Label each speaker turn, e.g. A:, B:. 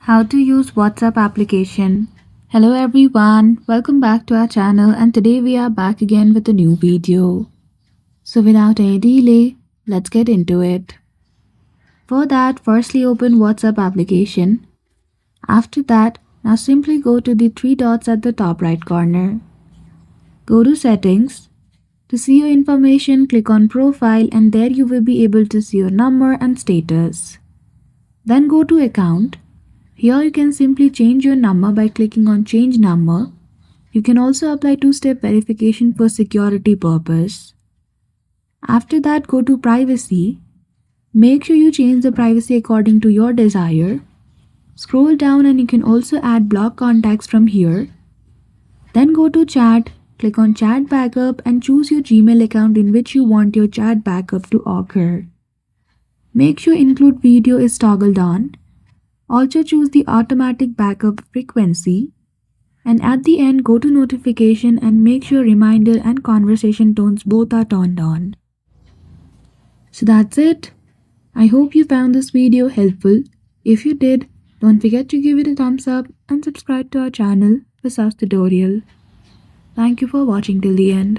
A: How to use WhatsApp application. Hello everyone, welcome back to our channel and today we are back again with a new video. So without any delay, let's get into it. For that, firstly open WhatsApp application. After that, now simply go to the three dots at the top right corner. Go to settings. To see your information, click on profile and there you will be able to see your number and status. Then go to account. Here you can simply change your number by clicking on change number. You can also apply two-step verification for security purpose. After that, go to privacy. Make sure you change the privacy according to your desire. Scroll down and you can also add block contacts from here. Then go to chat, click on chat backup and choose your Gmail account in which you want your chat backup to occur. Make sure include video is toggled on. Also choose the automatic backup frequency and at the end go to notification and make sure reminder and conversation tones both are turned on. So that's it. I hope you found this video helpful. If you did, don't forget to give it a thumbs up and subscribe to our channel for such tutorial. Thank you for watching till the end.